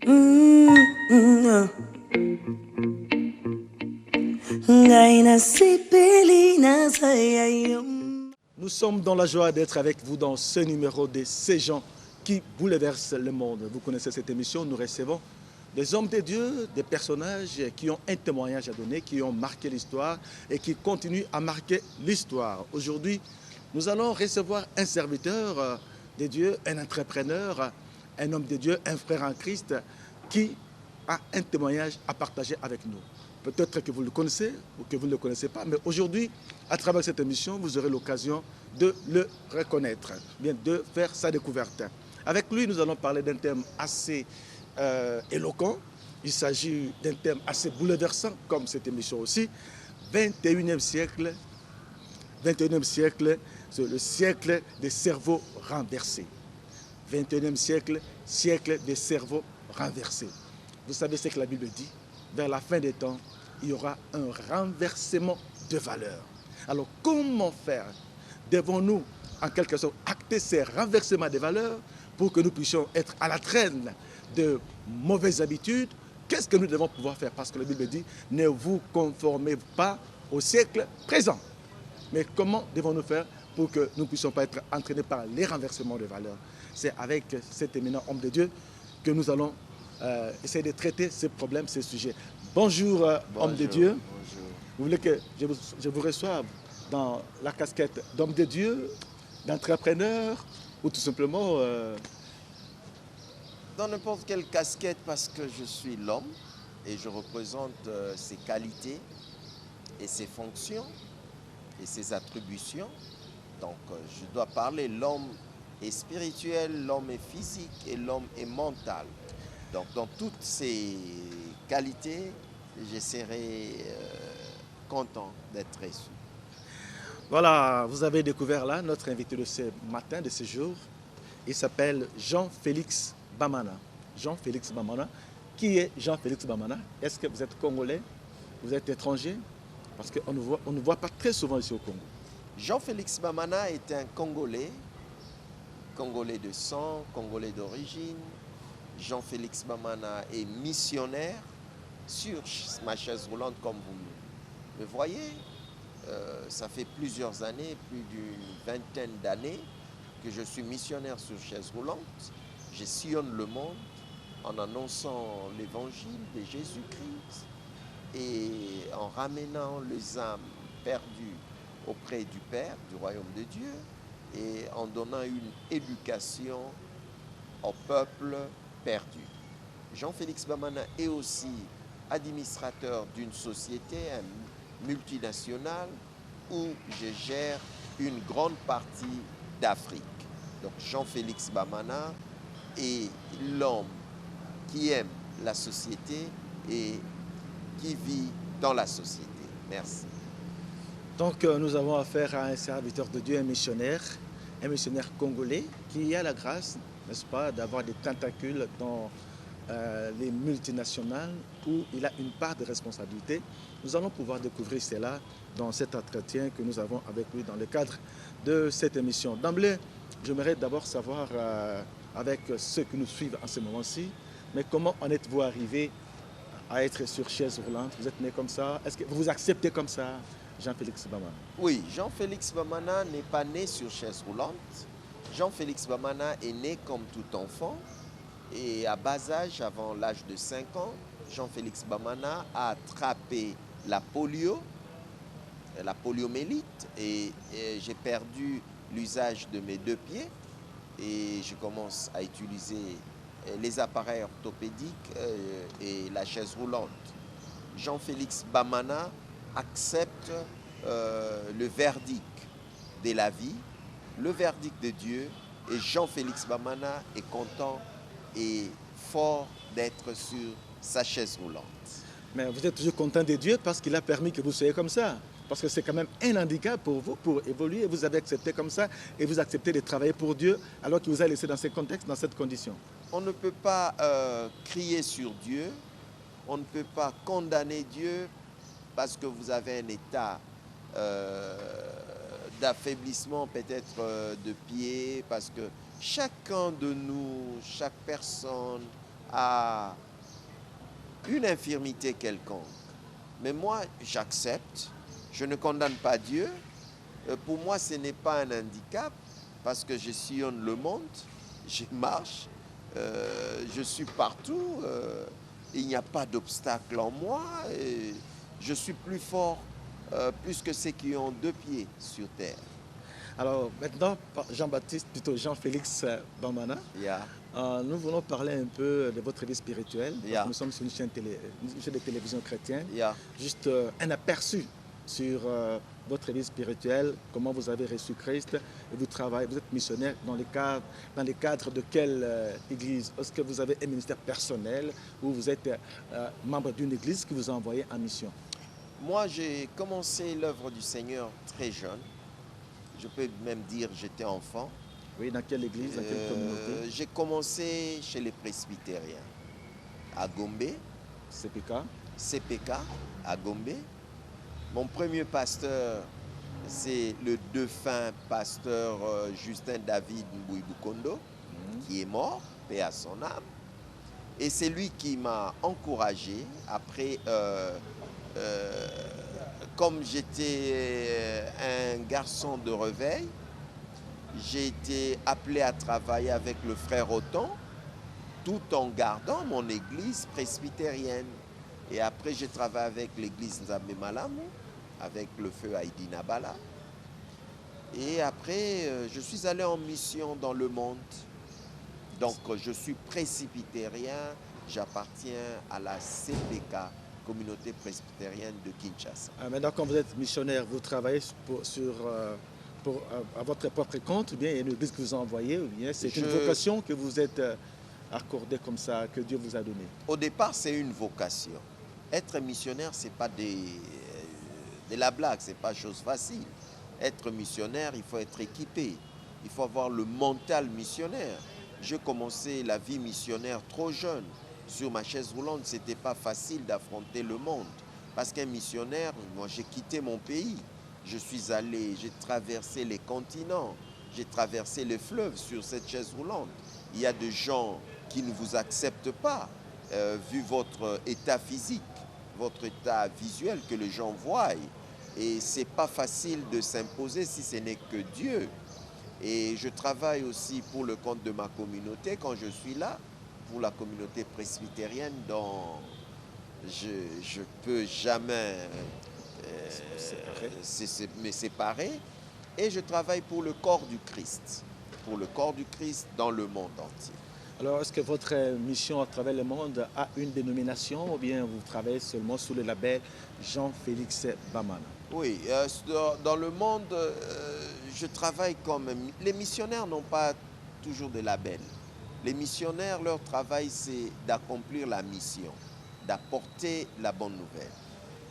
Mm-hmm. Nous sommes dans la joie d'être avec vous dans ce numéro de Ces gens qui bouleversent le monde. Vous connaissez cette émission, nous recevons des hommes de Dieu, des personnages qui ont un témoignage à donner, qui ont marqué l'histoire et qui continuent à marquer l'histoire. Aujourd'hui, nous allons recevoir un serviteur de Dieu, un entrepreneur, un homme de Dieu, un frère en Christ qui a un témoignage à partager avec nous. Peut-être que vous le connaissez ou que vous ne le connaissez pas, mais aujourd'hui, à travers cette émission, vous aurez l'occasion de le reconnaître, bien de faire sa découverte. Avec lui, nous allons parler d'un thème assez éloquent. Il s'agit d'un thème assez bouleversant, comme cette émission aussi. 21e siècle, 21e siècle, c'est le siècle des cerveaux renversés. 21e siècle, siècle des cerveaux renversés. Vous savez ce que la Bible dit? Vers la fin des temps, il y aura un renversement de valeurs. Alors, comment faire? Devons-nous, en quelque sorte, acter ces renversements de valeurs pour que nous puissions être à la traîne de mauvaises habitudes? Qu'est-ce que nous devons pouvoir faire? Parce que la Bible dit, ne vous conformez pas au siècle présent. Mais comment devons-nous faire pour que nous ne puissions pas être entraînés par les renversements de valeurs? C'est avec cet éminent homme de Dieu que nous allons essayer de traiter ces problèmes, ces sujets. Bonjour, homme de Dieu. Bonjour. Vous voulez que je vous reçoive dans la casquette d'homme de Dieu, d'entrepreneur, ou tout simplement... Dans n'importe quelle casquette, parce que je suis l'homme et je représente ses qualités et ses fonctions et ses attributions. Donc je dois parler, l'homme est spirituel, l'homme est physique et l'homme est mental. Donc dans toutes ces qualités, je serai content d'être reçu. Voilà, vous avez découvert là notre invité de ce matin, de ce jour. Il s'appelle Jean-Félix Bamana. Jean-Félix Bamana. Qui est Jean-Félix Bamana? Est-ce que vous êtes congolais? Vous êtes étranger? Parce qu'on ne voit pas très souvent ici au Congo. Jean-Félix Bamana est un Congolais, Congolais de sang, Congolais d'origine. Jean-Félix Bamana est missionnaire sur ma chaise roulante comme vous me voyez. Ça fait plusieurs années, plus d'une vingtaine d'années que je suis missionnaire sur chaise roulante. Je sillonne le monde en annonçant l'évangile de Jésus-Christ et en ramenant les âmes perdues auprès du Père, du royaume de Dieu, et en donnant une éducation au peuple perdu. Jean-Félix Bamana est aussi administrateur d'une société multinationale où je gère une grande partie d'Afrique. Donc Jean-Félix Bamana est l'homme qui aime la société et qui vit dans la société. Merci. Donc nous avons affaire à un serviteur de Dieu, un missionnaire congolais qui a la grâce, n'est-ce pas, d'avoir des tentacules dans les multinationales où il a une part de responsabilité. Nous allons pouvoir découvrir cela dans cet entretien que nous avons avec lui dans le cadre de cette émission. D'emblée, j'aimerais d'abord savoir avec ceux qui nous suivent en ce moment-ci, mais comment en êtes-vous arrivé à être sur chaise roulante? Vous êtes né comme ça? Est-ce que vous vous acceptez comme ça, Jean-Félix Bamana? Oui, Jean-Félix Bamana n'est pas né sur chaise roulante. Jean-Félix Bamana est né comme tout enfant. Et à bas âge, avant l'âge de 5 ans, Jean-Félix Bamana a attrapé la poliomyélite, et j'ai perdu l'usage de mes 2 pieds. Et je commence à utiliser les appareils orthopédiques et la chaise roulante. Jean-Félix Bamana accepte le verdict de la vie, le verdict de Dieu, et Jean-Félix Bamana est content et fort d'être sur sa chaise roulante. Mais vous êtes toujours content de Dieu parce qu'il a permis que vous soyez comme ça. Parce que c'est quand même un handicap pour vous, pour évoluer. Vous avez accepté comme ça et vous acceptez de travailler pour Dieu alors qu'il vous a laissé dans ce contexte, dans cette condition. On ne peut pas crier sur Dieu, on ne peut pas condamner Dieu parce que vous avez un état d'affaiblissement peut-être de pied, parce que chacun de nous, chaque personne à une infirmité quelconque. Mais moi, j'accepte, je ne condamne pas Dieu. Pour moi, ce n'est pas un handicap parce que je sillonne le monde, je marche, je suis partout, il n'y a pas d'obstacle en moi, et je suis plus fort plus que ceux qui ont 2 pieds sur terre. Alors maintenant, Jean-Baptiste, plutôt Jean-Félix Bamana, Yeah. nous voulons parler un peu de votre vie spirituelle. Parce Yeah. que nous sommes sur une chaîne de télévision chrétienne. Yeah. Juste un aperçu sur votre vie spirituelle, comment vous avez reçu Christ, et vous travaillez, vous êtes missionnaire dans les cadres de quelle église? Est-ce que vous avez un ministère personnel ou vous êtes membre d'une église qui vous a envoyé en mission? Moi, j'ai commencé l'œuvre du Seigneur très jeune. Je peux même dire j'étais enfant. Oui, dans quelle église, dans quelle communauté? J'ai commencé chez les presbytériens, à Gombe, CPK. CPK, à Gombe. Mon premier pasteur, c'est le défunt pasteur Justin David Mbouiboukondo, qui est mort, paix à son âme. Et c'est lui qui m'a encouragé. Après, comme j'étais un garçon de réveil, j'ai été appelé à travailler avec le frère Othon, tout en gardant mon église presbytérienne. Et après, j'ai travaillé avec l'église Nzambe Malamu, avec le feu Haïdi Nabala. Et après, je suis allé en mission dans le monde. Donc, je suis presbytérien, j'appartiens à la CPK, Communauté presbytérienne de Kinshasa. Maintenant, quand vous êtes missionnaire, vous travaillez à votre propre compte, ou bien il y a une église que vous a envoyée, ou bien c'est une vocation que vous êtes accordée comme ça, que Dieu vous a donnée? Au départ, c'est une vocation. Être missionnaire, ce n'est pas de la blague, ce n'est pas chose facile. Être missionnaire, il faut être équipé. Il faut avoir le mental missionnaire. J'ai commencé la vie missionnaire trop jeune. Sur ma chaise roulante, ce n'était pas facile d'affronter le monde. Parce qu'un missionnaire, moi j'ai quitté mon pays. Je suis allé, j'ai traversé les continents, j'ai traversé les fleuves sur cette chaise roulante. Il y a des gens qui ne vous acceptent pas, vu votre état physique, votre état visuel que les gens voient. Et ce n'est pas facile de s'imposer si ce n'est que Dieu. Et je travaille aussi pour le compte de ma communauté quand je suis là, pour la communauté presbytérienne dont je ne peux jamais me séparer. Et je travaille pour le corps du Christ dans le monde entier. Alors, est-ce que votre mission à travers le monde a une dénomination ou bien vous travaillez seulement sous le label Jean-Félix Bamana? Oui, dans le monde, je travaille comme... Les missionnaires n'ont pas toujours de label. Les missionnaires, leur travail, c'est d'accomplir la mission, d'apporter la bonne nouvelle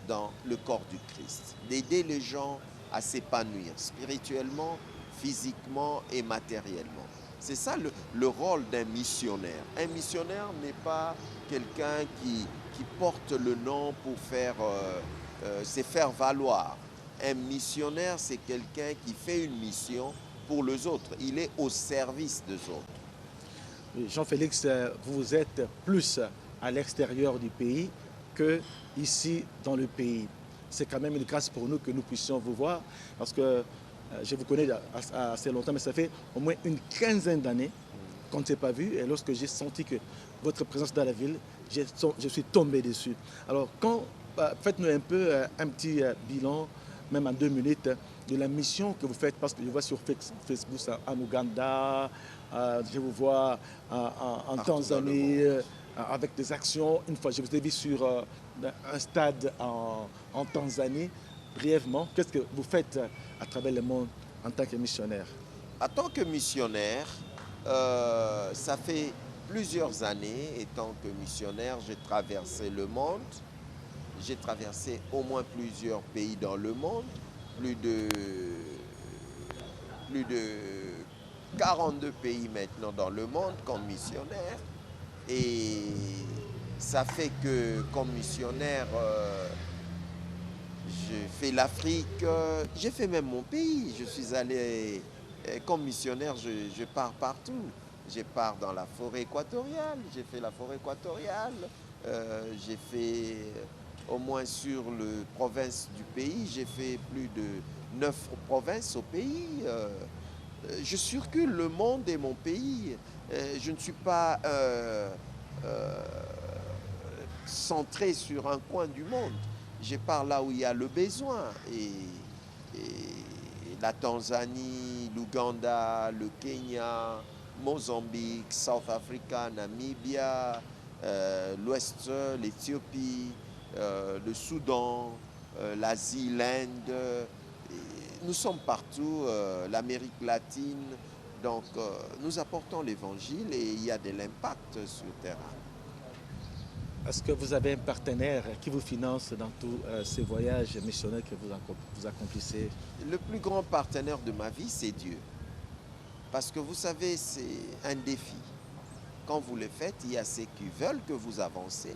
dans le corps du Christ, d'aider les gens à s'épanouir spirituellement, physiquement et matériellement. C'est ça le rôle d'un missionnaire. Un missionnaire n'est pas quelqu'un qui porte le nom pour se faire valoir. Un missionnaire, c'est quelqu'un qui fait une mission pour les autres. Il est au service des autres. Jean-Félix, vous êtes plus à l'extérieur du pays que ici dans le pays. C'est quand même une grâce pour nous que nous puissions vous voir, parce que je vous connais assez longtemps, mais ça fait au moins une quinzaine d'années qu'on ne s'est pas vu. Et lorsque j'ai senti que votre présence dans la ville, je suis tombé dessus. Alors, faites-nous un peu un petit bilan, même en 2 minutes, de la mission que vous faites, parce que je vois sur Facebook en Ouganda, je vous vois en Tanzanie, avec des actions. Une fois, je vous ai vu sur un stade en Tanzanie. Brièvement, qu'est-ce que vous faites à travers le monde en tant que missionnaire? En tant que missionnaire, ça fait plusieurs années, étant que missionnaire, j'ai traversé le monde. J'ai traversé au moins plusieurs pays dans le monde, plus de 42 pays maintenant dans le monde comme missionnaire. Et ça fait que comme missionnaire, j'ai fait l'Afrique, j'ai fait même mon pays. Je suis allé, comme missionnaire, je pars partout. Je pars dans la forêt équatoriale, j'ai fait la forêt équatoriale, j'ai fait au moins sur le province du pays, j'ai fait plus de 9 provinces au pays. Je circule, le monde est mon pays. Je ne suis pas centré sur un coin du monde. Je pars là où il y a le besoin. Et la Tanzanie, l'Ouganda, le Kenya, Mozambique, South Africa, Namibia, l'Ouest, l'Éthiopie, le Soudan, l'Asie, l'Inde. Nous sommes partout, l'Amérique latine. Donc, nous apportons l'évangile et il y a de l'impact sur le terrain. Est-ce que vous avez un partenaire qui vous finance dans tous ces voyages missionnaires que vous accomplissez? Le plus grand partenaire de ma vie, c'est Dieu. Parce que vous savez, c'est un défi. Quand vous le faites, il y a ceux qui veulent que vous avancez.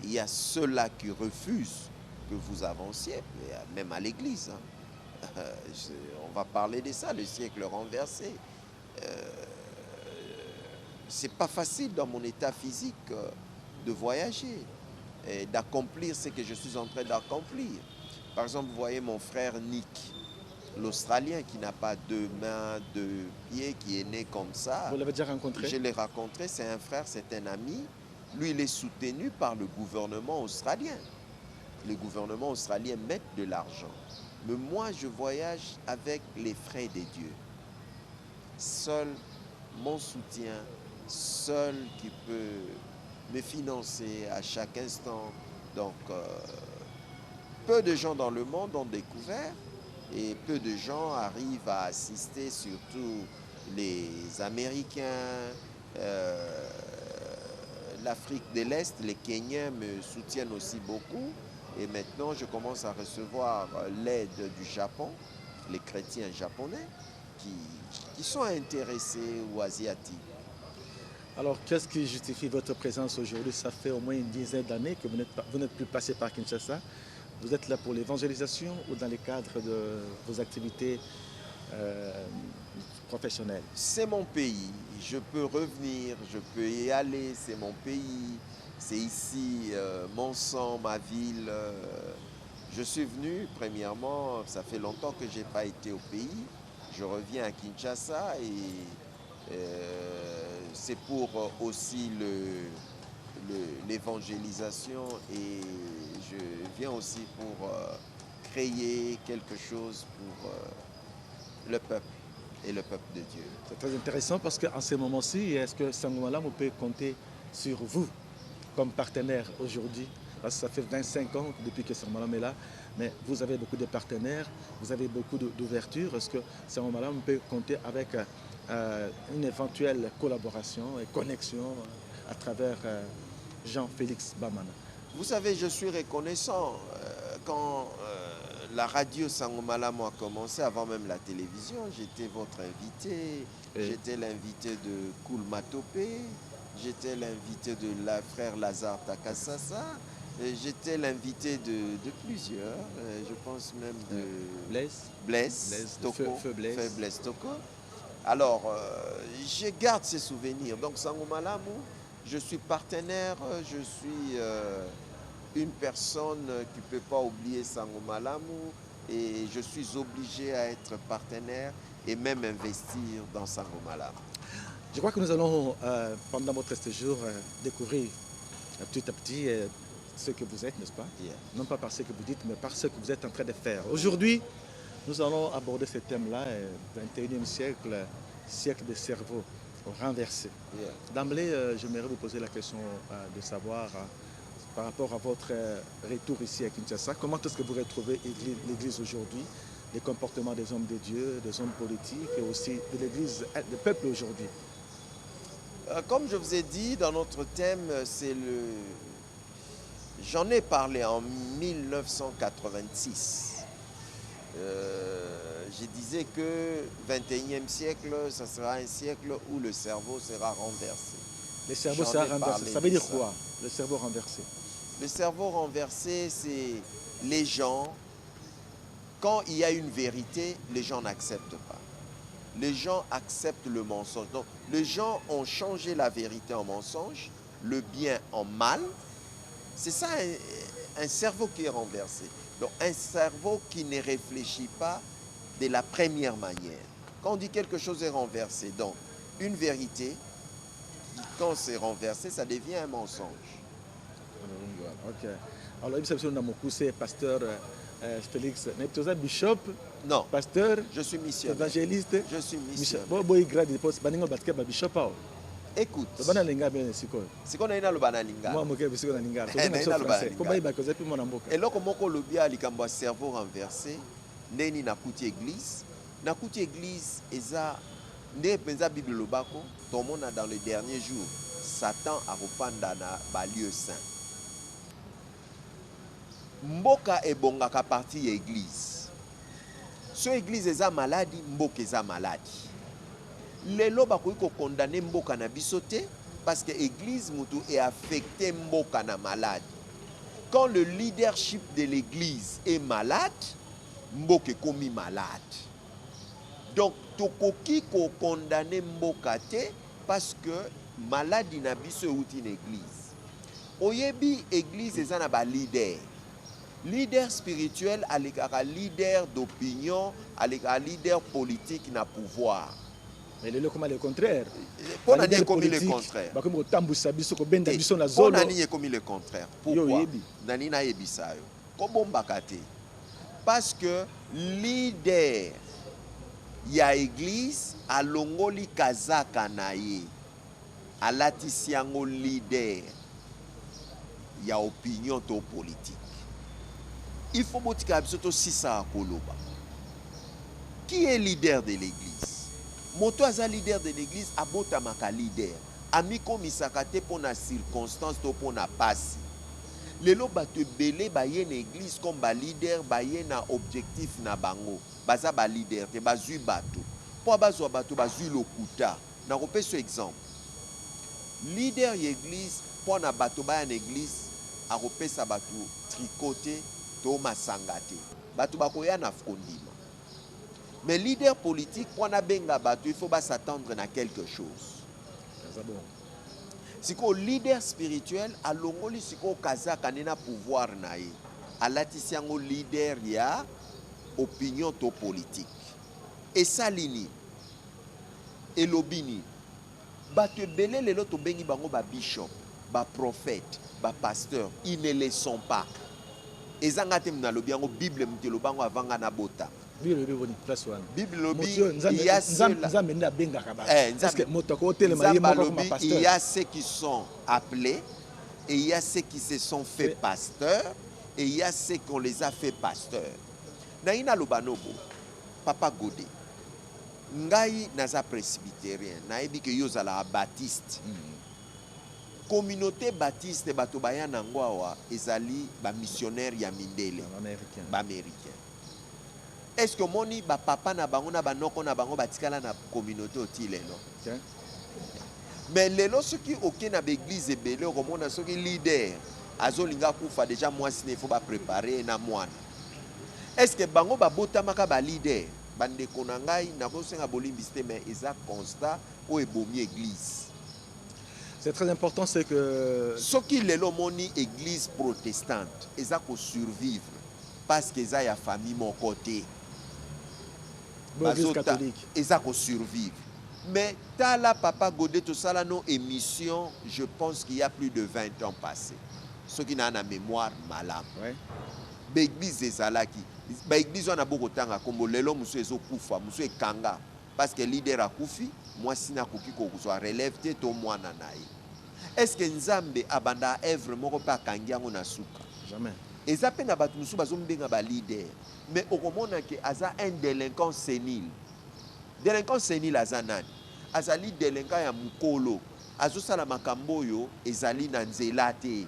Il y a ceux-là qui refusent que vous avanciez, même à l'église. On va parler de ça, le siècle renversé. C'est pas facile dans mon état physique de voyager et d'accomplir ce que je suis en train d'accomplir. Par exemple, vous voyez mon frère Nick, l'Australien qui n'a pas deux mains, deux pieds, qui est né comme ça. Vous l'avez déjà rencontré? Je l'ai rencontré, c'est un frère, c'est un ami. Lui, il est soutenu par le gouvernement australien. Le gouvernement australien met de l'argent. Mais moi, je voyage avec les frais de Dieu. Seul mon soutien, seul qui peut me financer à chaque instant. Donc, peu de gens dans le monde ont découvert et peu de gens arrivent à assister, surtout les Américains, l'Afrique de l'Est, les Kenyans me soutiennent aussi beaucoup. Et maintenant, je commence à recevoir l'aide du Japon, les chrétiens japonais qui sont intéressés aux Asiatiques. Alors, qu'est-ce qui justifie votre présence aujourd'hui? Ça fait au moins une dizaine d'années que vous n'êtes plus passé par Kinshasa. Vous êtes là pour l'évangélisation ou dans le cadre de vos activités professionnelles? C'est mon pays. Je peux revenir, je peux y aller. C'est mon pays. C'est ici mon sang, ma ville. Je suis venu, premièrement, ça fait longtemps que je n'ai pas été au pays. Je reviens à Kinshasa et c'est pour aussi l'évangélisation et je viens aussi pour créer quelque chose pour le peuple et le peuple de Dieu. C'est très intéressant parce qu'en ce moment-ci, est-ce que Sango Malamu peut compter sur vous comme partenaire aujourd'hui? Parce que ça fait 25 ans depuis que Sango Malamu est là, mais vous avez beaucoup de partenaires, vous avez beaucoup d'ouverture. Est-ce que Sango Malamu peut compter avec une éventuelle collaboration et connexion à travers Jean-Félix Bamana? Vous savez, je suis reconnaissant quand la radio Sango Malamu a commencé, avant même la télévision, j'étais votre invité, j'étais l'invité de Koulma Topé, j'étais l'invité de la frère Lazare Takasasa, j'étais l'invité de plusieurs, je pense même de Blaise Toko, Feu Blaise Toko. Alors, je garde ces souvenirs. Donc, Sango Malamu, je suis partenaire, je suis une personne qui ne peut pas oublier Sango Malamu et je suis obligé à être partenaire et même investir dans Sango Malamu. Je crois que nous allons, pendant votre séjour, découvrir petit à petit ce que vous êtes, n'est-ce pas? Yeah. Non pas par ce que vous dites, mais par ce que vous êtes en train de faire. Aujourd'hui, nous allons aborder ce thème-là, 21e siècle, siècle des cerveaux renversés. Yeah. D'emblée, j'aimerais vous poser la question de savoir, par rapport à votre retour ici à Kinshasa, comment est-ce que vous retrouvez l'Église aujourd'hui, les comportements des hommes de Dieu, des hommes politiques et aussi de l'Église, du peuple aujourd'hui? Comme je vous ai dit, dans notre thème, c'est le... J'en ai parlé en 1986. Je disais que 21e siècle, ça sera un siècle où le cerveau sera renversé. Le cerveau sera renversé. Ça veut dire quoi, le cerveau renversé? Le cerveau renversé, c'est les gens, quand il y a une vérité, les gens n'acceptent pas. les gens acceptent le mensonge. Donc, les gens ont changé la vérité en mensonge, le bien en mal. C'est ça un cerveau qui est renversé. Donc, un cerveau qui ne réfléchit pas de la première manière. Quand on dit quelque chose est renversé, donc une vérité, quand c'est renversé, ça devient un mensonge. Ok. Alors, il s'agit de mon cousin, pasteur Félix. Tu es bishop, Non, pasteur, je suis missionnaire. évangéliste. Je suis missionnaire. Bon, grade de poste, baningo batke ba bishop ao. Écoute, Bana lenga bien siko. c'est qu'on a une alobana linga. Moi moke bisiko na linga. Eh, na ina loba Ko ba iba ko zapi mona mboka. Et là, comme on le bien, likambo cerveau renversé, neni na kuti église, na kuti église, eza ne penza Bible lobako, tout le monde dans les derniers jours, Satan a repanda na ba lieu saint. Mboka ebongaka parti ya église. So église eza maladi, mboka eza maladi. Lelo bakoki ko condamner mboka na biso te parce que église mutu est affecté mboka na malade. Quand le leadership de l'église est malade, mboka komi malade. Donc tokoki ko condamner mboka te parce que maladie na biso euti na église. Oyebi église eza na ba leader. Leader spirituel aleka leader d'opinion, aleka leader politique na pouvoir. Mais le comment le contraire. Pour nani commis le contraire. Ba comme tambusa biso ko benda biso na Pour zolo. nani commis le contraire. Pourquoi? Nani na yebisa yo. Ko bombaka te. Parce que leader ya église alongoli kazaka na ye. Alatisi yango leader ya opinion to politique. Il faut botika biso to sisa koloba. Qui est leader de l'église? Moto aza leader de l'église abota maka leader. Amiko misakate pour na circonstance to pour na passe. Lelo bato belé baye na église comme ba leader baye na objectif na bango. Baza ba leader te bazui bato. Po bazwa bato bazui lokuta. Na kopesa exemple. Leader l'église pour na bato ba na église a kopesa bato tricoter to masangate. Bato bakoya na fondima. Mais leader politique, pour na benga bato, il faut pas s'attendre à quelque chose. Si ko leader spirituel, a longoli si ko kaza kanena pouvoir na ye. A latisiango leader ya opinion to politique. Et ça lini, et lobini, bato belé lelo to bengi bango ba bishop, ba prophète, ba pasteur, ils ne le sont pas. Et zangate mna lobi yango Bible mtelo bango avanga na bota. Bible lobby, il y a ceux qui sont appelés et il y a ceux qui se sont fait pasteurs et il y a ceux qu'on les a fait pasteurs. Naina Lobanobo, Papa Godé, Ngai naza presbytérien, naebi que yozala baptiste. Communauté baptiste batobaya nangwawa ezali ba missionnaire ya mindele, ba américain. Est-ce que moni ba papa na bango na banoko na bango batikala na communauté oti lelo? Mais lelo soki oké na l'église ebele okomona soki leader azolinga kufa déjà moi il faut ba préparer na mwana. Est-ce que bango ba botamaka ba leader bande konangai na kosenga bolimbiste mais eza constat o ebomi église. C'est très important, c'est que soki lelo moni église protestante eza ko survivre parce que eza ya famille mon côté. L'église catholique. Et ça qu'on survive. Mais Tala Papa Godé, tout ça là, nos émissions, je pense qu'il y a plus de 20 ans passés. Ceux qui n'ont pas mémoire malade. L'église est là qui. L'église on a beaucoup de temps comme l'élo monsieur est kufa, monsieur est kanga. Parce que leader a kufi, moi si na kuki ko soit relève te to moi nanaï. Est-ce que Nzambe abanda œuvre moko pa kangia ngona suka? Jamais. Et ça peine à battre nous bazombenga ba leader. Mais au moment que aza un délinquant sénile. Délinquant sénile aza nani? Azali délinquant ya mukolo. Azo sala makambo yo ezali na nzela te.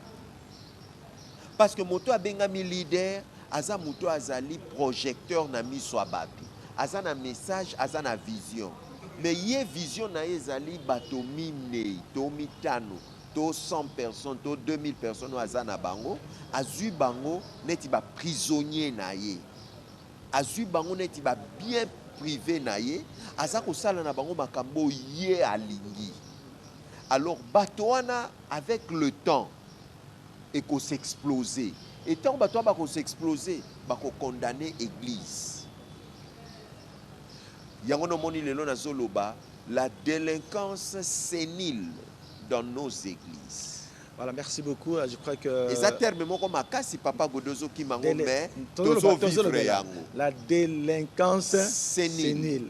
Parce que moto abenga mi leader, aza moto azali projecteur na miso abatu. Aza na message, aza na vision. Mais ye vision na ezali bato mine, to mitano. To 100 personnes, to 2000 personnes aza na bango, azu bango neti ba prisonnier na ye. Azu bango neti ba bien privé na ye aza kosala na bango makambo ye alingi. Alors bato wana avec le temps et qu'on s'exploser. Et tant que bato va s'exploser, va condamner l'église. Yango no moni lelo na zoloba la délinquance sénile dans nos églises. Voilà, merci beaucoup. Je crois que... Et ça terme moko makasi papa Godozo ki mango mais tozo vivre yango. La délinquance sénile.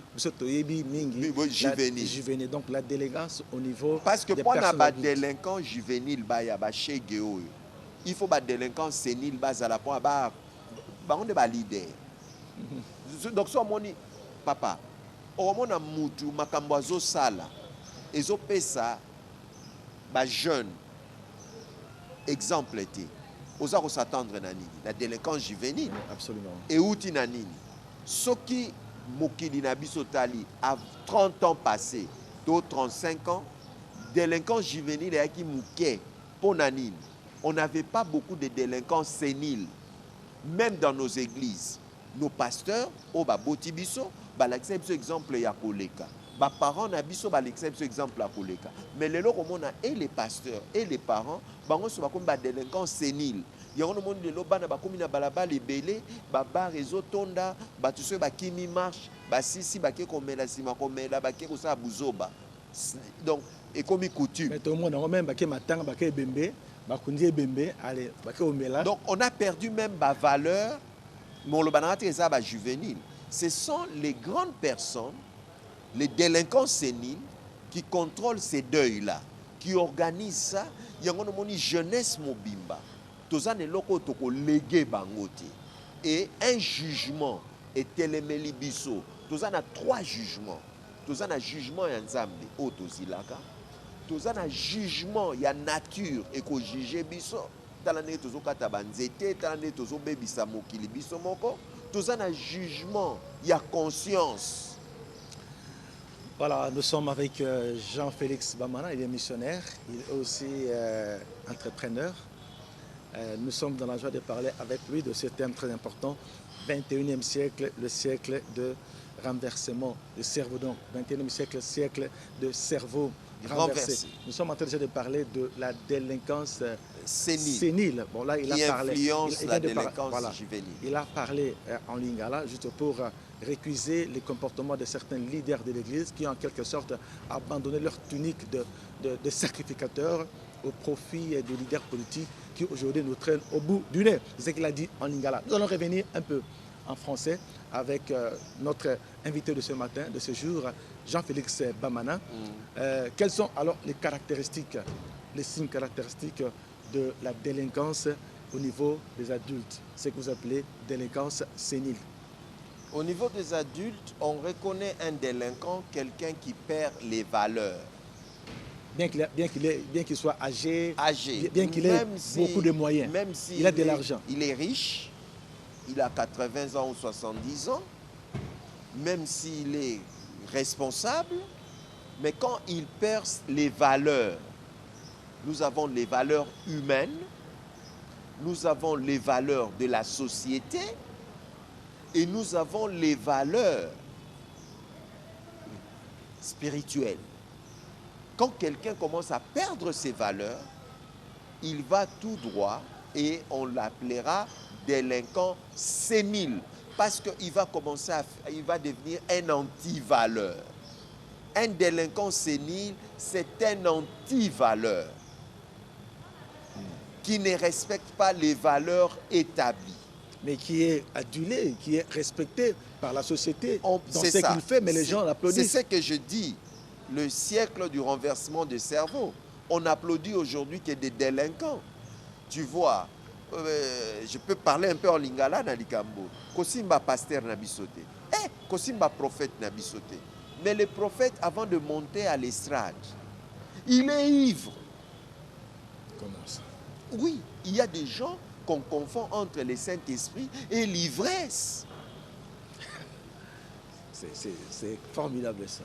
Juvénile. Donc la délinquance au niveau parce que des pour personnes na délinquant juvénile ba ya ba chege oyo. Il faut ba délinquance sénile base à la point ba on de ba leader. Donc so moni papa o mona mutu makambo azo sala ezo pesa ba jeune exemple était oza ko s'attendre na nini la délinquance juvénile. Absolument. Et outi na nini soki mokili na biso tali à 30 ans passés to 35 ans délinquance juvénile ya ki muke pour na nini on n'avait pas beaucoup de délinquants séniles même dans nos églises. Nos pasteurs au ba boti biso ba l'accepte exemple ya koleka ba parents na biso ba l'accepte exemple ya koleka mais lelo komona et les pasteurs et les parents bango so ba comme ba délinquants séniles yango no monde lelo bana ba komi na balabala ebele ba bar ezotonda ba tuso ba kimi marche ba sisi ba ke komela sima komela ba ke ko sa buzoba donc et comme coutume mais tout le monde même ba ke matanga ba ke bembe ba kundi bembe allez ba ke omela. Donc on a perdu même ba valeur. Mon le banate est ça juvénile. Ce sont les grandes personnes, les délinquants séniles qui contrôlent ces deuils-là, qui organisent ça. Il y a une jeunesse mobimba. Tous les locaux toko légué bangote. Et un jugement est téléméli biso. Tous a 3 jugements. Tous a jugement et ensemble autozilaka. Tous a jugement y a nature et ko juger biso. Talane tozo kata banzete, talane tozo bebisa mokili biso moko, toza na jugement, il y a conscience. Voilà, nous sommes avec Jean-Félix Bamana, il est missionnaire, il est aussi entrepreneur. Nous sommes dans la joie de parler avec lui de ce thème très important, 21e siècle, le siècle de renversement du cerveau. Donc, 21e siècle, siècle de cerveau renversé. Nous sommes en train de parler de la délinquance sénile. Bon, là, il a parlé. La délinquance juvénile. Il a parlé en lingala juste pour récuser les comportements de certains leaders de l'Église qui, en quelque sorte, abandonné leur tunique de sacrificateurs au profit des leaders politiques qui, aujourd'hui, nous traînent au bout du nez. C'est ce qu'il a dit en lingala. Nous allons revenir un peu en français avec notre invité de ce matin, de ce jour, Jean-Félix Bamana. Quelles sont alors les caractéristiques, les signes caractéristiques de la délinquance au niveau des adultes, ce que vous appelez délinquance sénile? Au niveau des adultes, on reconnaît un délinquant, quelqu'un qui perd les valeurs. Bien qu'il soit âgé, bien qu'il ait beaucoup de moyens, même si il a de l'argent. Il est riche, il a 80 ans ou 70 ans, même s'il est responsable, mais quand il perd les valeurs, nous avons les valeurs humaines, nous avons les valeurs de la société et nous avons les valeurs spirituelles. Quand quelqu'un commence à perdre ses valeurs, il va tout droit et on l'appellera délinquant sénile parce qu'il va commencer il va devenir un anti-valeur. Un délinquant sénile, c'est un anti-valeur qui ne respecte pas les valeurs établies. Mais qui est adulé, qui est respecté par la société dans ce qu'il fait, mais les gens l'applaudissent. C'est ce que je dis, le siècle du renversement des cerveaux. On applaudit aujourd'hui que des délinquants. Tu vois, je peux parler un peu en lingala dans Likambo. Kosimba pasteur na bisoté. Kosimba prophète na bisoté. Mais le prophète, avant de monter à l'estrade, il est ivre. Comment ça? Oui, il y a des gens qu'on confond entre le Saint-Esprit et l'ivresse. C'est formidable ça.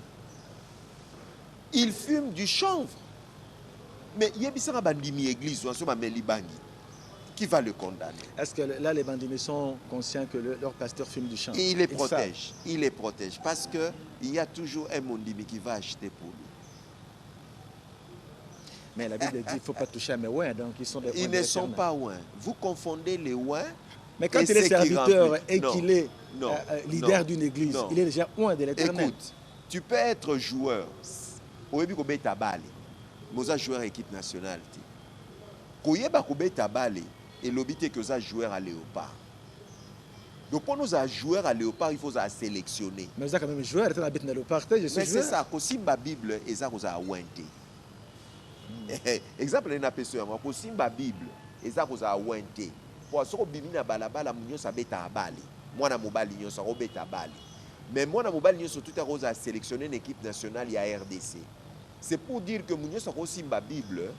Il fume du chanvre. Mais il y a des gens qui ont église, Qui va le condamner? Est-ce que là, les bandits sont conscients que leur pasteur fume du champ? Et il les protège. Il les protège parce qu'il y a toujours un mondimi qui va acheter pour lui. Mais la Bible dit qu'il ne faut pas toucher à mes ouins, donc ils sont des ouins. Ils ne sont pas ouins. Vous confondez les ouins. Mais quand il est serviteur et qu'il est leader d'une église, il est déjà ouin de l'Éternel. Écoute, tu peux être joueur. Au début, tu es balle. Moza joueur équipe nationale. Quand tu es balle, et l'obité que tu joueur à Léopard. Donc pour nous joueur à Léopard, il faut sélectionner. Mais vous avez quand même joueur, tu habites dans Léopard, je suis mais joueur. C'est ça, quand la Bible, et ça vous a ouinté. Exemple, il y a quand la Bible, et ça vous a ouinté. Pour ça, bibi na balabala, munyo sa beta bali. Moi na mobali nyo sa beta bali. Mais moi na mobali nyo surtout a sélectionné une équipe nationale ya RDC. C'est pour dire que munyo sa aussi la Bible,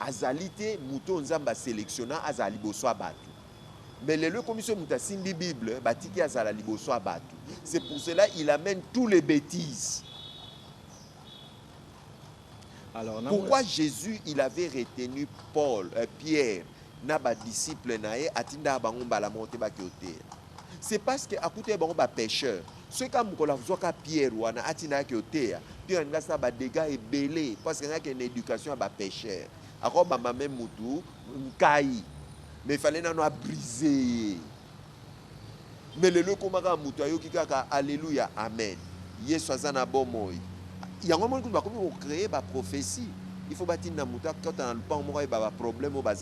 azalité mouton nzamba sélectionnant azali boso abatu. Mais le commission mutasimbi Bible, batiki azala liboso abatu. C'est pour cela il amène tous les bêtises. Alors, pourquoi Jésus il avait retenu Pierre Naba disciple nae atinda bango bala monte ba kiote. C'est parce que akute bango ba pêcheur. Ceux qui ont la voix Pierre wana atinda kiote. Pierre ngasa ba dégâts et belé parce qu'il y a une éducation ba pêcheur. Ako ba même mutu nkai. Mais il fallait n'en briser. Mais le komaka mutu ayo kika alléluia amen. Yesu azana bomoy. Il y a un moment où on va créer une prophétie. Il faut bâtir un mouton quand on a le temps, on a un problème, on va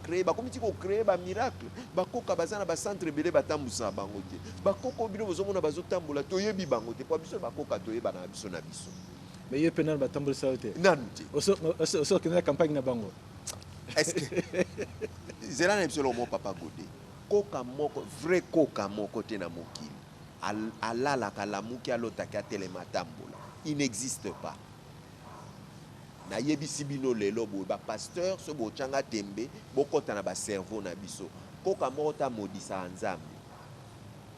créer, on créer un miracle. On va créer un centre de belé, on va créer un mais il y a un peu de campagne. Est-ce que c'est là que papa Godé koka moko vrai koka moko te na mokili alala kala muki alota ka telematambola il n'existe pas. Na yebisi bino lelo bo ba pasteur so bo changa tembe bokota na ba cerveau na biso koka moko ta modisa nzambe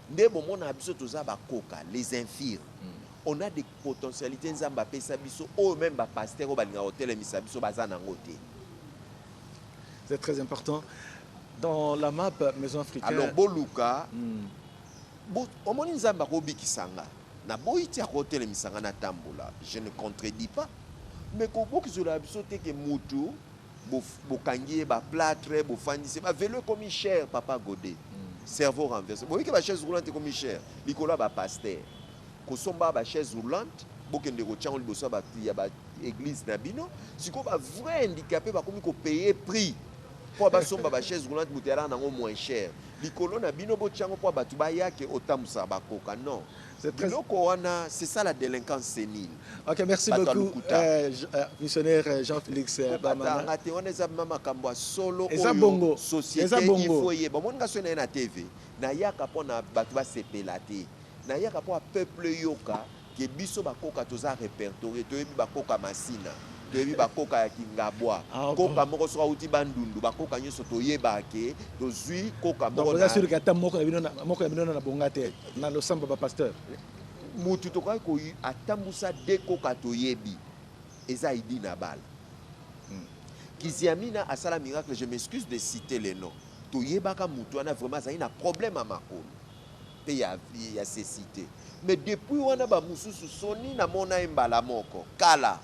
nde bomona biso toza ba koka les infirmes. On a des potentialités nzamba pesa biso o même ba pasteur o balinga hotel misa biso bazana ngote. C'est très important. Dans la map Maison Africaine. Alors, Boluka, omoni nzamba kobi kisanga. Na boiti a hotel misanga na tambola. Je ne contredis pas. Mais kobo kizola biso te ke mutu bo kangié ba plâtre, bo fandise ba vélo comme cher papa Godé. Cerveau renversé. Bo que ba chaise roulante comme cher. Likola ba pasteur. Ko somba ba chaise roulante, bo kende ko tchango liboso ba ya ba église na bino. Siko ba vrai handicapé ba komi ko payer prix. Pour basomba ba chaise roulante mutera nango moins cher. Likolo na bino bo tchango po batu ba yake otamusa ba koka non. C'est ça la délinquance sénile. Ok, merci beaucoup, missionnaire Jean-Félix Bamana. Solo bongo société il faut y bon nga sona na TV na yaka pona batu ba sepelate na yaka po peuple yoka ke biso ba koka toza répertorié to yebi ba koka masina to yebi ba koka ya kingabwa koka moko so uti bandundu ba koka nyoso to yeba ke to zui koka moko na sur kata moko ya bino na bongate na lo samba ba pasteur mutu to ko atambusa de koka to yebi eza idi na bal Kiziamina asala miracle, je m'excuse de citer les noms. Toyebaka mutu ana vraiment ça un problème à makolo. Pe ya ces cités. Mais depuis wana ba mususu soni na mona mbala moko kala.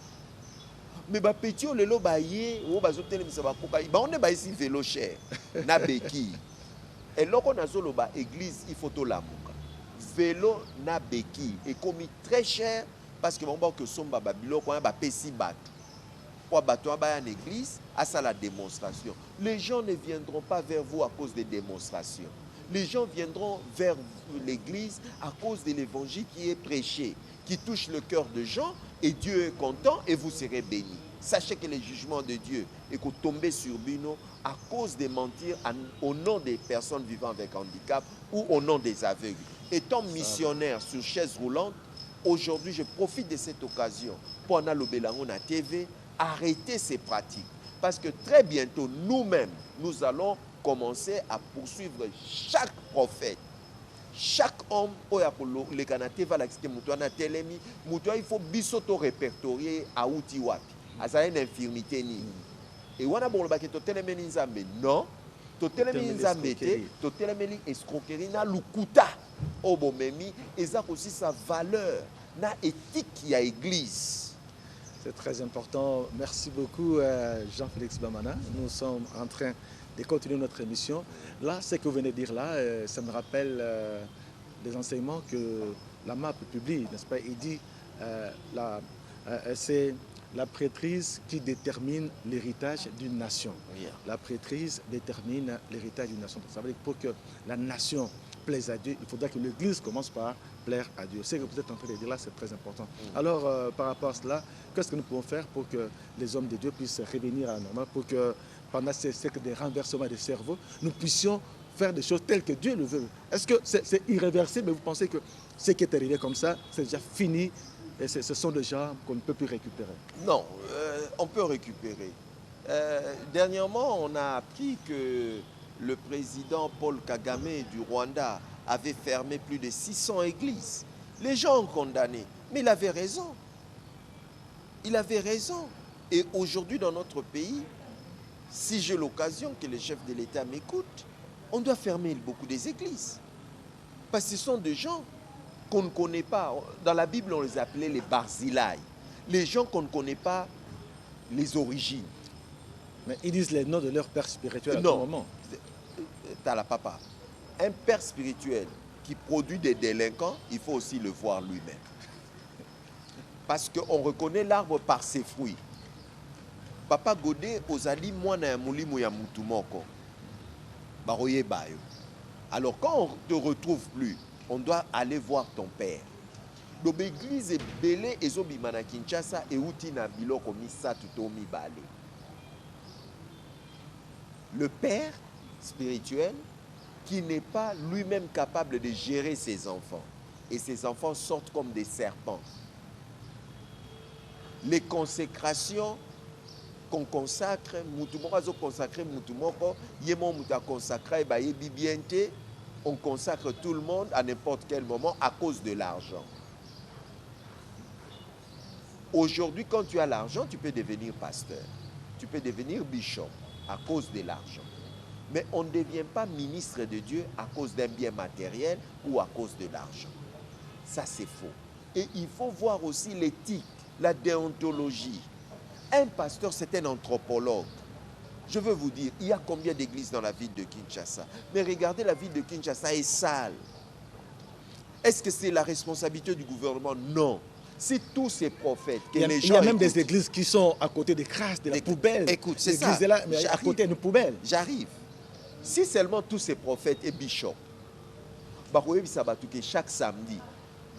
Mais ba petit lelo ba ye o ba zotele misa ba koka ba on ba ici vélo cher na beki. Et loko na zolo ba église il faut to lamuka. Vélo na beki est commis très cher parce que bon ba que somba ba biloko ba pesi batu. Pour battre en église, à ça la démonstration. Les gens ne viendront pas vers vous à cause des démonstrations. Les gens viendront vers l'église à cause de l'évangile qui est prêché, qui touche le cœur de gens, et Dieu est content et vous serez bénis. Sachez que le jugement de Dieu est que tomber sur Bino à cause de mentir au nom des personnes vivant avec handicap ou au nom des aveugles. Étant missionnaire sur chaise roulante, aujourd'hui je profite de cette occasion pour en aller à TV, arrêter ces pratiques. Parce que très bientôt, nous-mêmes, nous allons commencer à poursuivre chaque prophète, chaque homme, il faut bisoto répertorier à Outiwapi. À une infirmité. Et on a bon le non, totelemeli nzambe te, totelemeli escroquerie na lukuta obomemi, eza aussi sa valeur na éthique ya église. C'est très important. Merci beaucoup Jean-Félix Bamana. Nous sommes en train de continuer notre émission. Là, ce que vous venez de dire là, ça me rappelle les enseignements que la MAP publie, n'est-ce pas? Il dit c'est la prêtrise qui détermine l'héritage d'une nation. Yeah. La prêtrise détermine l'héritage d'une nation. Ça veut dire que pour que la nation plaise à Dieu, il faudra que l'Église commence par plaire à Dieu. Ce que vous êtes en train de dire là, c'est très important. Alors, par rapport à cela, qu'est-ce que nous pouvons faire pour que les hommes de Dieu puissent revenir à la normale, pour que pendant ces siècles de renversement des cerveaux, nous puissions faire des choses telles que Dieu le veut? Est-ce que c'est irréversible, mais vous pensez que ce qui est arrivé comme ça, c'est déjà fini et ce sont des gens qu'on ne peut plus récupérer? Non, on peut récupérer. Dernièrement, on a appris que le président Paul Kagame du Rwanda avait fermé plus de 600 églises. Les gens ont condamné, mais il avait raison. Il avait raison. Et aujourd'hui, dans notre pays, si j'ai l'occasion que le chef de l'État m'écoute, on doit fermer beaucoup des églises. Parce que ce sont des gens qu'on ne connaît pas. Dans la Bible, on les appelait les Barzilai. Les gens qu'on ne connaît pas les origines. Mais ils disent les noms de leur père spirituel à tout moment. T'as la papa. Un père spirituel qui produit des délinquants, il faut aussi le voir lui-même. Parce qu'on reconnaît l'arbre par ses fruits. Papa Godé, ozali mwana ya mulimo ya mutu moko. Baroye bayo. Alors quand on ne te retrouve plus, on doit aller voir ton père. Donc l'église est belée et zobima na Kinshasa et uti na biloko misatu to mibale. Le père spirituel qui n'est pas lui-même capable de gérer ses enfants. Et ses enfants sortent comme des serpents. Les consécrations qu'on consacre, Moutoumoko consacré Moutoumoko, Yémon Mouta consacré, Bibiente, on consacre tout le monde à n'importe quel moment à cause de l'argent. Aujourd'hui, quand tu as l'argent, tu peux devenir pasteur, tu peux devenir bishop à cause de l'argent. Mais on ne devient pas ministre de Dieu à cause d'un bien matériel ou à cause de l'argent. Ça, c'est faux. Et il faut voir aussi l'éthique, la déontologie. Un pasteur, c'est un anthropologue. Je veux vous dire, il y a combien d'églises dans la ville de Kinshasa? Mais regardez, la ville de Kinshasa est sale. Est-ce que c'est la responsabilité du gouvernement? Non. C'est tous ces prophètes que les gens... Il y a même des églises qui sont à côté des crasses, de la poubelle. Écoute, c'est ça. L'église est là, mais à côté d'une poubelle. J'arrive. Si seulement tous ces prophètes et bishops, chaque samedi,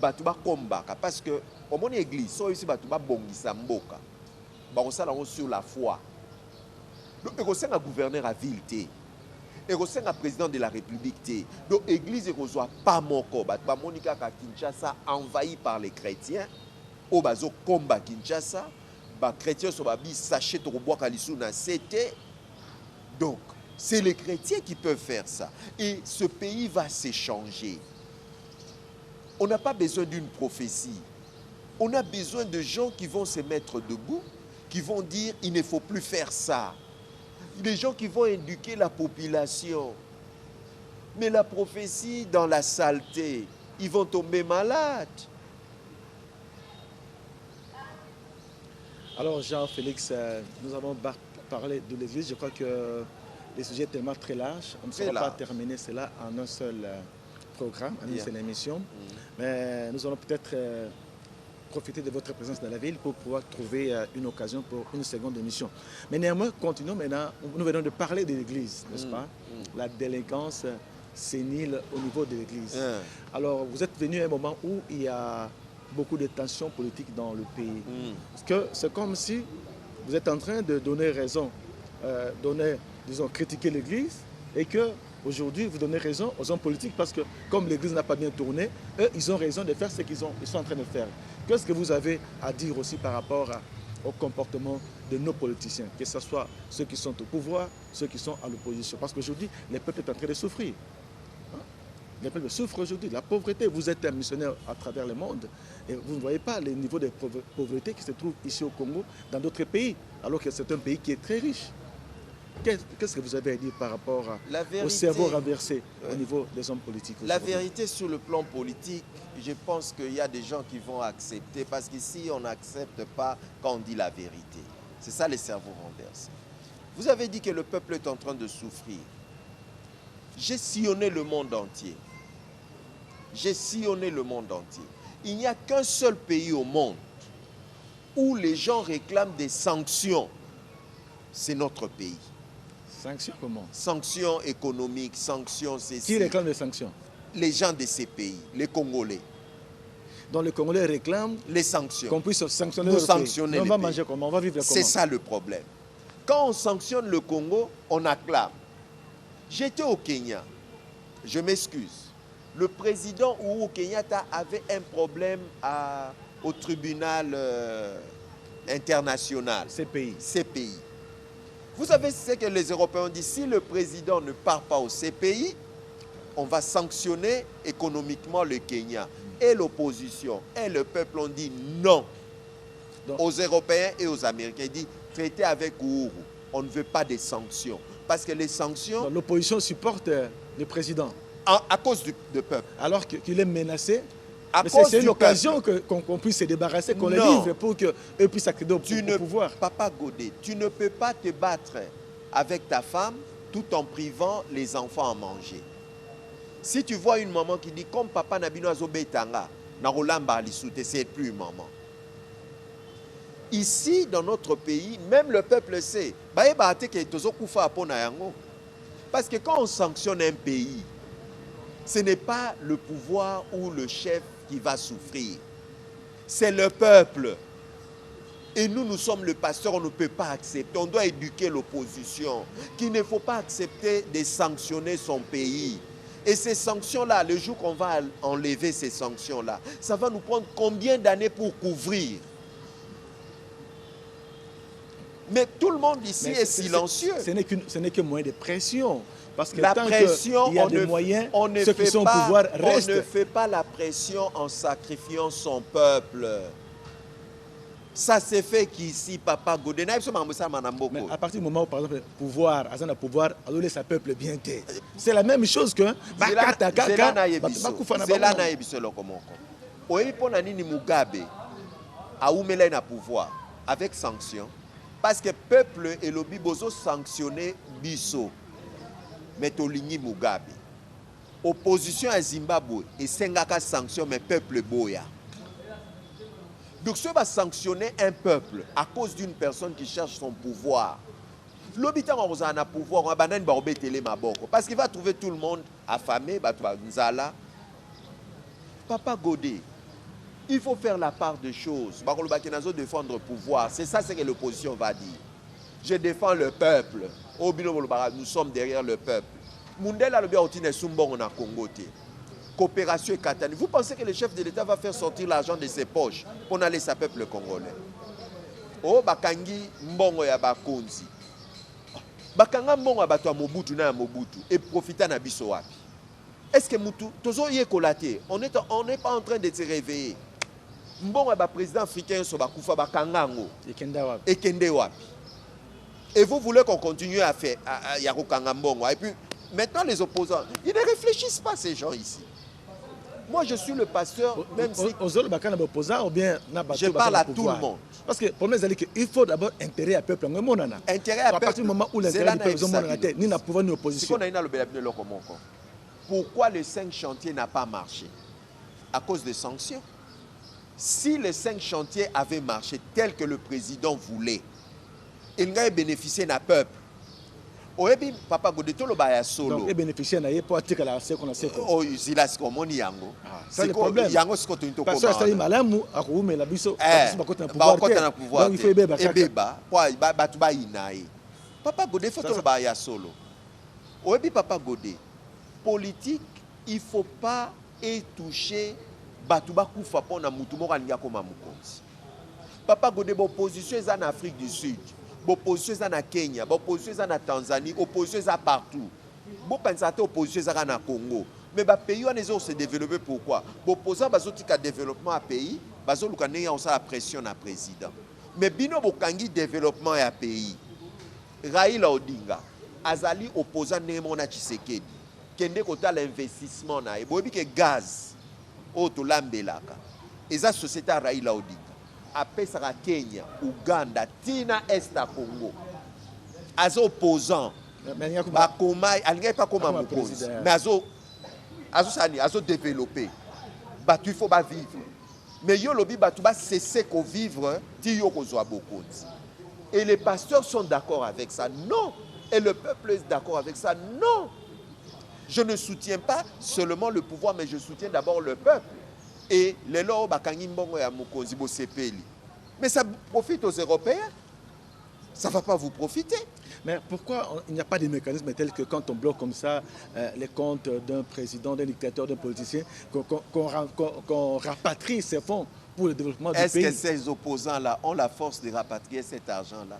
parce que au mon église, sur la foi. Donc, il y a un gouverneur à ville, il y a un président de la République. Donc, l'église ne reçoit pas mon corps. Monica Kinshasa envahi par les chrétiens. Au bazo combat Kinshasa, les chrétiens sont sachet de bois kalisuna. C'était donc. C'est les chrétiens qui peuvent faire ça. Et ce pays va s'échanger. On n'a pas besoin d'une prophétie. On a besoin de gens qui vont se mettre debout, qui vont dire il ne faut plus faire ça. Des gens qui vont éduquer la population. Mais la prophétie, dans la saleté, ils vont tomber malades. Alors Jean-Félix, nous avons parlé de l'Église. Je crois que le sujet est tellement très large. On ne saura pas terminer cela en un seul programme, en une seule émission. Mais nous allons peut-être profiter de votre présence dans la ville pour pouvoir trouver une occasion pour une seconde émission. Mais néanmoins, continuons maintenant. Nous venons de parler de l'Église, n'est-ce pas? La délinquance sénile au niveau de l'Église. Alors, vous êtes venu à un moment où il y a beaucoup de tensions politiques dans le pays. Parce que c'est comme si vous êtes en train de donner raison, disons, critiquer l'Église, et que aujourd'hui vous donnez raison aux hommes politiques parce que comme l'Église n'a pas bien tourné, eux, ils ont raison de faire ce qu'ils sont en train de faire. Qu'est-ce que vous avez à dire aussi par rapport au comportement de nos politiciens, que ce soit ceux qui sont au pouvoir, ceux qui sont à l'opposition? Parce qu'aujourd'hui, le peuple est en train de souffrir. Le peuple souffre aujourd'hui de la pauvreté. Vous êtes un missionnaire à travers le monde et vous ne voyez pas le niveau de pauvreté qui se trouve ici au Congo, dans d'autres pays, alors que c'est un pays qui est très riche. Qu'est-ce que vous avez à dire par rapport au cerveau renversé au niveau des hommes politiques? La vérité sur le plan politique, je pense qu'il y a des gens qui vont accepter, parce qu'ici, on n'accepte pas quand on dit la vérité. C'est ça, les cerveaux renversés. Vous avez dit que le peuple est en train de souffrir. J'ai sillonné le monde entier. J'ai sillonné le monde entier. Il n'y a qu'un seul pays au monde où les gens réclament des sanctions. C'est notre pays. Sanctions comment? Sanctions économiques, sanctions... Qui réclame les sanctions? Les gens de ces pays, les Congolais. Donc les Congolais réclament les sanctions. Qu'on puisse sanctionner nous sanctionner. On va manger comment? On va vivre comment? C'est ça le problème. Quand on sanctionne le Congo, on acclame. J'étais au Kenya. Je m'excuse. Le président Uhuru Kenyatta avait un problème au tribunal international. CPI. Vous savez ce que les Européens disent? Si le président ne part pas au CPI, on va sanctionner économiquement le Kenya. Et l'opposition et le peuple ont dit non. Donc, aux Européens et aux Américains, ils disent traitez avec Uhuru. On ne veut pas des sanctions. Parce que les sanctions... L'opposition supporte le président. À cause du peuple. Alors qu'il est menacé. C'est une occasion qu'on puisse se débarrasser, qu'on les livre pour qu'eux puissent accéder au pouvoir. Papa Godé, tu ne peux pas te battre avec ta femme tout en privant les enfants à manger. Si tu vois une maman qui dit comme papa Nabino Azobetanga, Narolamba Alisoute, c'est plus une maman. Ici, dans notre pays, même le peuple sait. Parce que quand on sanctionne un pays, ce n'est pas le pouvoir ou le chef qui va souffrir. C'est le peuple. Et nous, nous sommes le pasteur, on ne peut pas accepter. On doit éduquer l'opposition. Qu'il ne faut pas accepter de sanctionner son pays. Et ces sanctions-là, le jour qu'on va enlever ces sanctions-là, ça va nous prendre combien d'années pour couvrir? Mais tout le monde ici est silencieux. Ce n'est que moyen de pression. Parce que la tant pression, il y a des moyens, ceux qui sont au pouvoir restent. On ne fait pas la pression en sacrifiant son peuple. Ça s'est fait qu'ici, Papa Godé. Mais à partir du moment où, par exemple, le pouvoir, le pouvoir, alors laisse le peuple bien ter. C'est la même chose que... C'est là Mugabe a oumélé na pouvoir avec sanction. Parce que le peuple et le bibozo sanctionné Bisso. Mais Tolingi Mugabe. Opposition à Zimbabwe et Sengaka sanction mais peuple boya. Donc ce va sanctionner un peuple à cause d'une personne qui cherche son pouvoir. L'habitant a un pouvoir, on va parce qu'il va trouver tout le monde affamé, Papa Godé, il faut faire la part des choses. Défendre le pouvoir, c'est ça ce que l'opposition va dire. Je défends le peuple. Nous sommes derrière le peuple. Mundela le biotine sumbong na Congo. Coopération et Katani. Vous pensez que le chef de l'État va faire sortir l'argent de ses poches pour aller sa peuple congolais? Oh, bakangi mbongo ya bakonzi. Bakanga mbongo ya bato ya Mobutu na ya Mobutu et profiter na biso wapi? Est-ce que Moutou tozo yé kolaté? On n'est pas en train de se réveiller. Mbongo ya président africain so bakufa bakanga ngo. Ekende wapi? Et vous voulez qu'on continue à faire Yarokanga mbongo? Et puis maintenant les opposants, ils ne réfléchissent pas ces gens ici. Moi, je suis le pasteur, même si... Je parle à tout le monde. Parce que le problème, c'est qu'il faut d'abord intérêt à peuple. Intérêt à peuple. À partir du moment où l'intérêt du peuple ni n'a pouvoir ni opposition. Pourquoi les 5 chantiers n'ont pas marché? À cause des sanctions. Si les 5 chantiers avaient marché tel que le président voulait, il n'aurait bénéficié d'un peuple. Oebi Papa Godé to lo baya solo. Donc, bénéficier na pour attirer la qu'on a fait. Oh, zila sikomoni yango. C'est le problème. Yango siko to into parce que ça malamu akume la biso ba kota na pouvoir. Donc il faut ebeba kwa batu ba inae. Papa Godé faut to lo baya solo. Oebi Papa Godé. Politique, il faut pas toucher batu ba kufa pona mutu moko alinga koma mukonzi. Papa Godé opposition en Afrique du Sud. L'opposition est en Kenya, l'opposition est en Tanzanie, l'opposition est partout. L'opposition est en Congo. Mais les pays ont se développé pourquoi? L'opposant a développement à pays, ils ont la pression à président. Mais bino bokangi développement à pays. Raila Odinga, azali opposant Némona Tshisekedi kende kota l'investissement na ebobi ke gaz oto lambelaka eza société ya Raila Odinga apesaka Kenya Uganda tina est à Congo azo opposant bakoma alingai pas comme mokonzi mais azo développer batu il faut ba vivre mais yo lobi batu ba cesser ko vivre ti yo kozwa bokonzi et les pasteurs sont d'accord avec ça non et le peuple est d'accord avec ça non. Je ne soutiens pas seulement le pouvoir, mais je soutiens d'abord le peuple. Et les lois bakangi mbongo ya mokonzi bo sepeli. Mais ça profite aux Européens. Ça ne va pas vous profiter. Mais pourquoi il n'y a pas de mécanisme tel que quand on bloque comme ça les comptes d'un président, d'un dictateur, d'un politicien, qu'on rapatrie ces fonds pour le développement du pays? Est-ce que ces opposants-là ont la force de rapatrier cet argent-là?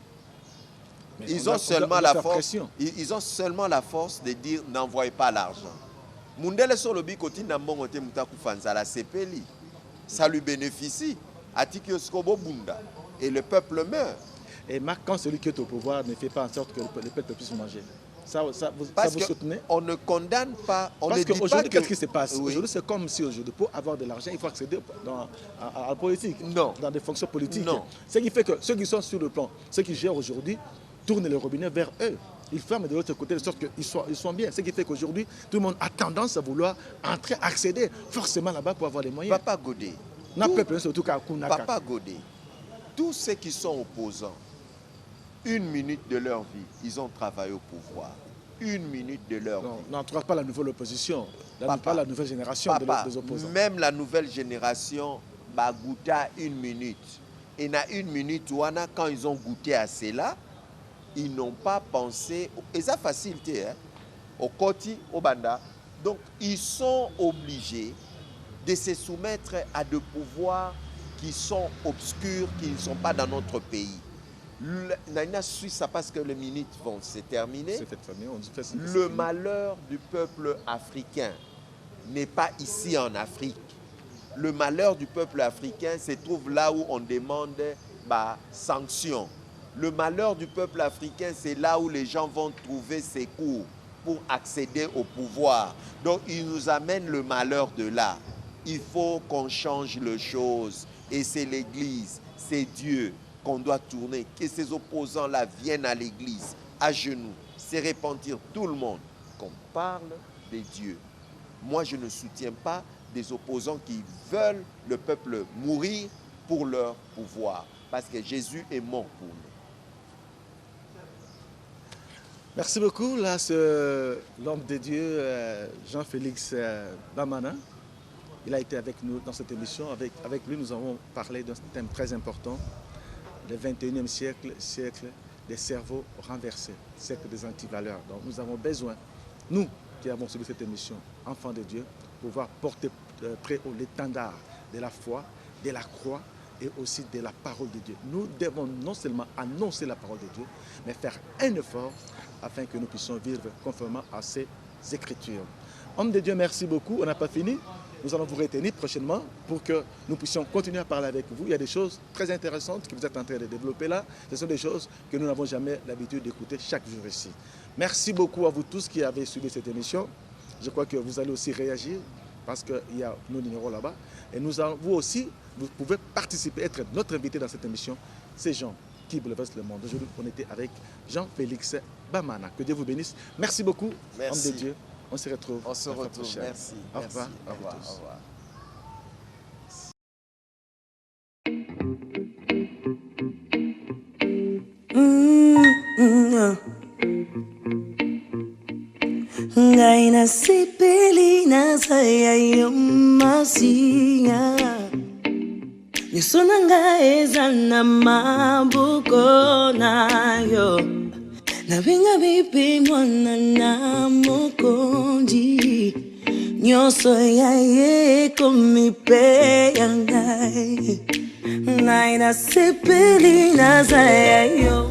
Ils ont seulement la force de dire n'envoyez pas l'argent. Mundele Solobi koti nambongo te mutaku fanza la sepeli. Ça lui bénéficie. Atiki Skobo Bunda. Et le peuple meurt. Et Marc, quand celui qui est au pouvoir ne fait pas en sorte que le peuple puisse manger, ça vous soutenez? On ne condamne pas. Parce qu'aujourd'hui, qu'est-ce qui se passe? Oui. Aujourd'hui, c'est comme si aujourd'hui, pour avoir de l'argent, il faut accéder à la politique, non, dans des fonctions politiques. Non. Ce qui fait que ceux qui sont sur le plan, ceux qui gèrent aujourd'hui, tournent le robinet vers eux. Ils ferment de l'autre côté de sorte qu'ils soient bien. Ce qui fait qu'aujourd'hui, tout le monde a tendance à vouloir entrer, accéder forcément là-bas pour avoir les moyens. Papa Godé. Papa Godé. Tous ceux qui sont opposants, une minute de leur vie, ils ont travaillé au pouvoir. Une minute de leur vie. N'entre pas la nouvelle opposition, pas la nouvelle génération des opposants. Même la nouvelle génération va goûter à une minute. Et dans une minute, quand ils ont goûté à cela, ils n'ont pas pensé, et ça facilité, hein, au Koti, au Banda. Donc, ils sont obligés de se soumettre à des pouvoirs qui sont obscurs, qui ne sont pas dans notre pays. Suisse, parce que les minutes vont se terminer. Le malheur du peuple africain n'est pas ici en Afrique. Le malheur du peuple africain se trouve là où on demande sanctions. Le malheur du peuple africain, c'est là où les gens vont trouver secours pour accéder au pouvoir. Donc, il nous amène le malheur de là. Il faut qu'on change les choses. Et c'est l'Église, c'est Dieu qu'on doit tourner. Que ces opposants-là viennent à l'Église, à genoux, se repentir tout le monde, qu'on parle de Dieu. Moi, je ne soutiens pas des opposants qui veulent le peuple mourir pour leur pouvoir. Parce que Jésus est mort pour nous. Merci beaucoup. Là, c'est l'homme de Dieu, Jean-Félix Bamana. Il a été avec nous dans cette émission. Avec lui, nous avons parlé d'un thème très important. Le 21e siècle, siècle des cerveaux renversés, siècle des antivaleurs. Donc nous avons besoin, nous qui avons suivi cette émission, enfants de Dieu, pouvoir porter près au l'étendard de la foi, de la croix et aussi de la parole de Dieu. Nous devons non seulement annoncer la parole de Dieu, mais faire un effort afin que nous puissions vivre conformément à ces Écritures. Homme de Dieu, merci beaucoup. On n'a pas fini. Nous allons vous retenir prochainement pour que nous puissions continuer à parler avec vous. Il y a des choses très intéressantes que vous êtes en train de développer là. Ce sont des choses que nous n'avons jamais l'habitude d'écouter chaque jour ici. Merci beaucoup à vous tous qui avez suivi cette émission. Je crois que vous allez aussi réagir parce qu'il y a nos numéros là-bas. Et vous aussi, vous pouvez participer, être notre invité dans cette émission. Ces gens qui bouleversent le monde. Aujourd'hui, on était avec Jean-Félix Bamana. Que Dieu vous bénisse. Merci beaucoup, homme de Dieu. On se retrouve. On se retrouve. Merci. Au revoir. Au revoir. Au revoir. Ngai nasipeli na saya yomasia Nisona ngaeza na mabuko nayo Nabinga bibi mwana na mukonji Nyoso ya ye komipe ya ngai Ngai nasipeli na saya yo